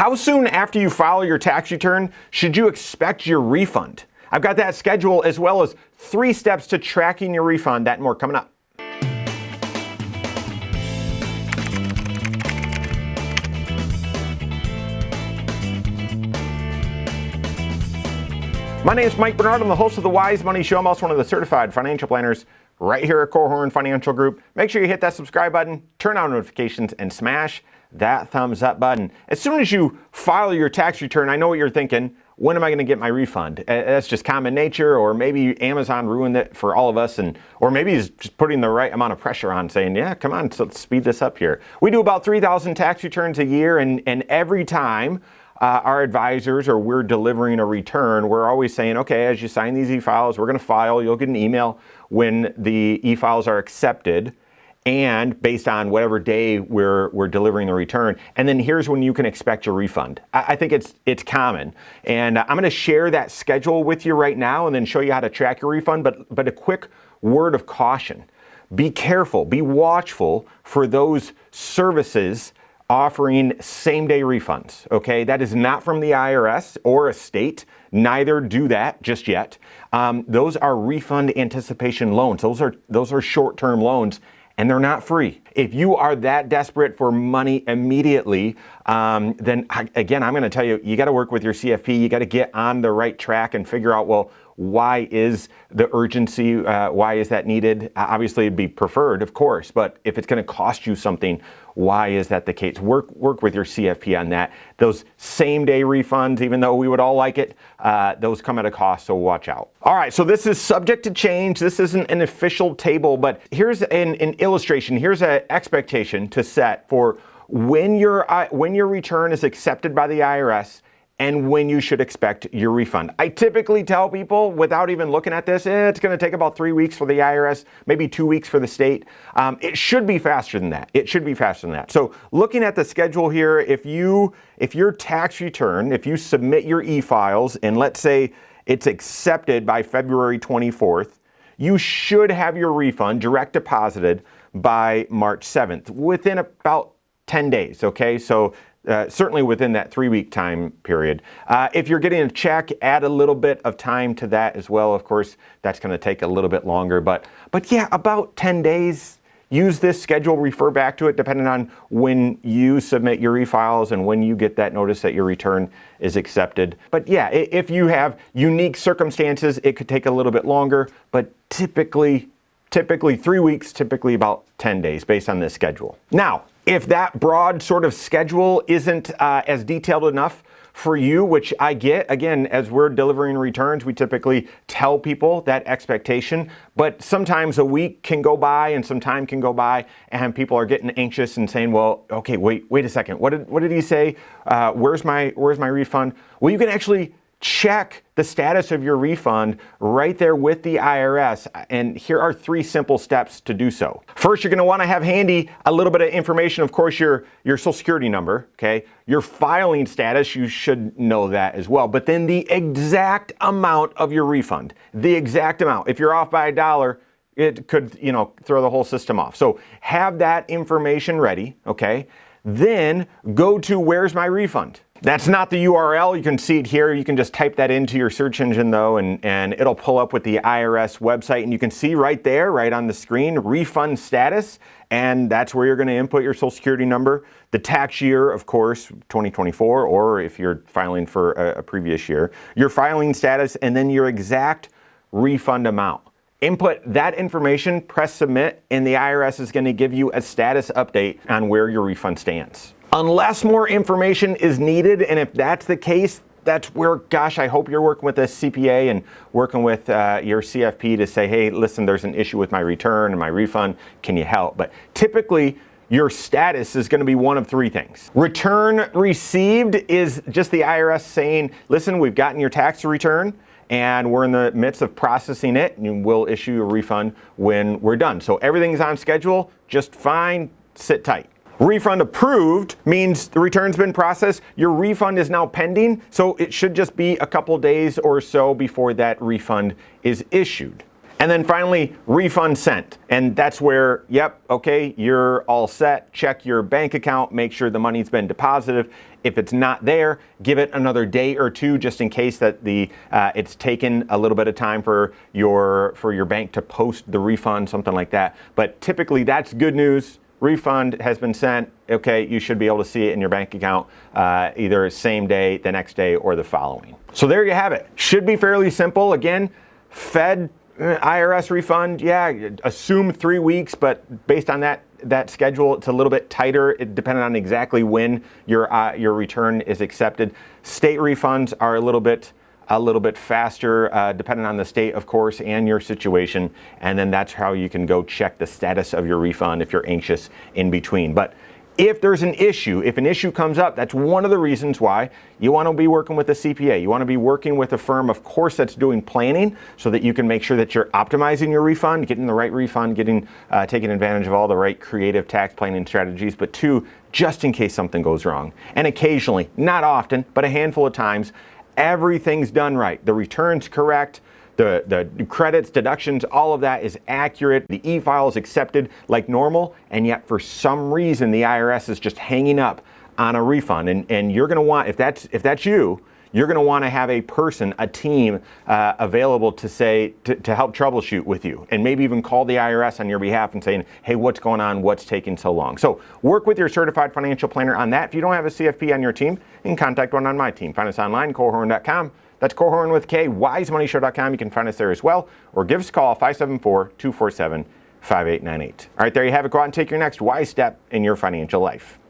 How soon after you file your tax return should you expect your refund? I've got that schedule as well as 3 steps to tracking your refund. That and more coming up. My name is Mike Bernard. I'm the host of the Wise Money Show. I'm also one of the certified financial planners right here at Korhorn Financial Group. Make sure you hit that subscribe button, turn on notifications, and smash that thumbs up button. As soon as you file your tax return, I know what you're thinking. When am I going to get my refund? That's just common nature, or maybe Amazon ruined it for all of us, or maybe he's just putting the right amount of pressure on, saying, yeah, come on, so let's speed this up here. We do about 3,000 tax returns a year, and every time our advisors or we're delivering a return, we're always saying, okay, as you sign these e-files, we're going to file. You'll get an email when the e-files are accepted, and based on whatever day we're delivering the return. And then here's when you can expect your refund. I think it's common. And I'm going to share that schedule with you right now and then show you how to track your refund. But a quick word of caution. Be careful, be watchful for those services offering same-day refunds, okay? That is not from the IRS or a state. Neither do that just yet. Those are refund anticipation loans. Those are short-term loans, and they're not free. If you are that desperate for money immediately, then again, I'm going to tell you, you got to work with your CFP. You got to get on the right track and figure out, well, why is the urgency? Why is that needed? Obviously, it'd be preferred, of course, but if it's going to cost you something, why is that the case? Work with your CFP on that. Those same-day refunds, even though we would all like it, those come at a cost, so watch out. All right, so this is subject to change. This isn't an official table, but here's an illustration. Here's an expectation to set for when your return is accepted by the IRS and when you should expect your refund. I typically tell people, without even looking at this, it's going to take about 3 weeks for the IRS, maybe 2 weeks for the state. It should be faster than that. It should be faster than that. So looking at the schedule here, if your tax return, if you submit your e-files, and let's say it's accepted by February 24th, you should have your refund direct deposited by March 7th, within about 10 days, okay? So certainly within that 3-week time period. If you're getting a check, add a little bit of time to that as well. Of course, that's going to take a little bit longer, but yeah, about 10 days. Use this schedule, refer back to it depending on when you submit your e-files and when you get that notice that your return is accepted. But yeah, if you have unique circumstances, it could take a little bit longer, but typically 3 weeks, typically about 10 days based on this schedule. Now, if that broad sort of schedule isn't as detailed enough for you, which I get, again, as we're delivering returns, we typically tell people that expectation, but sometimes a week can go by and some time can go by and people are getting anxious and saying, well, okay, wait a second. What did he say? Where's my refund? Well, you can actually check the status of your refund right there with the IRS. And here are 3 simple steps to do so. First, you're going to want to have handy a little bit of information. Of course, your Social Security number, okay? Your filing status, you should know that as well. But then the exact amount of your refund, the exact amount. If you're off by $1, it could, throw the whole system off. So have that information ready, okay? Then go to Where's My Refund? That's not the URL. You can see it here. You can just type that into your search engine though, and it'll pull up with the IRS website. And you can see right there, right on the screen, refund status. And that's where you're going to input your Social Security number, the tax year, of course, 2024, or if you're filing for a previous year, your filing status, and then your exact refund amount. Input that information, press submit, and the IRS is going to give you a status update on where your refund stands. Unless more information is needed, and if that's the case, that's where, gosh, I hope you're working with a CPA and working with your CFP to say, hey, listen, there's an issue with my return and my refund. Can you help? But typically, your status is going to be one of 3 things. Return received is just the IRS saying, listen, we've gotten your tax return, and we're in the midst of processing it, and we'll issue a refund when we're done. So everything's on schedule, just fine, sit tight. Refund approved means the return's been processed. Your refund is now pending, so it should just be a couple days or so before that refund is issued. And then finally, refund sent. And that's where, yep, okay, you're all set. Check your bank account, make sure the money's been deposited. If it's not there, give it another day or two just in case that it's taken a little bit of time for your bank to post the refund, something like that. But typically that's good news. Refund has been sent. Okay, you should be able to see it in your bank account either same day, the next day, or the following. So there you have it. Should be fairly simple. Again, Fed, IRS refund, yeah, assume 3 weeks, but based on that schedule, it's a little bit tighter, depending on exactly when your return is accepted. State refunds are a little bit faster, depending on the state, of course, and your situation. And then that's how you can go check the status of your refund if you're anxious in between. But if there's an issue, if an issue comes up, that's one of the reasons why you want to be working with a CPA. You want to be working with a firm, of course, that's doing planning so that you can make sure that you're optimizing your refund, getting the right refund, taking advantage of all the right creative tax planning strategies, but two, just in case something goes wrong. And occasionally, not often, but a handful of times, everything's done right. The return's correct. The credits, deductions, all of that is accurate. The e-file is accepted like normal, and yet for some reason the IRS is just hanging up on a refund. And you're going to want, if that's you, you're going to want to have a person, a team available to help troubleshoot with you, and maybe even call the IRS on your behalf and saying, hey, what's going on? What's taking so long? So work with your certified financial planner on that. If you don't have a CFP on your team, you can contact one on my team. Find us online, Korhorn.com. That's Korhorn with K, wisemoneyshow.com. You can find us there as well, or give us a call, 574-247-5898. All right, there you have it. Go out and take your next wise step in your financial life.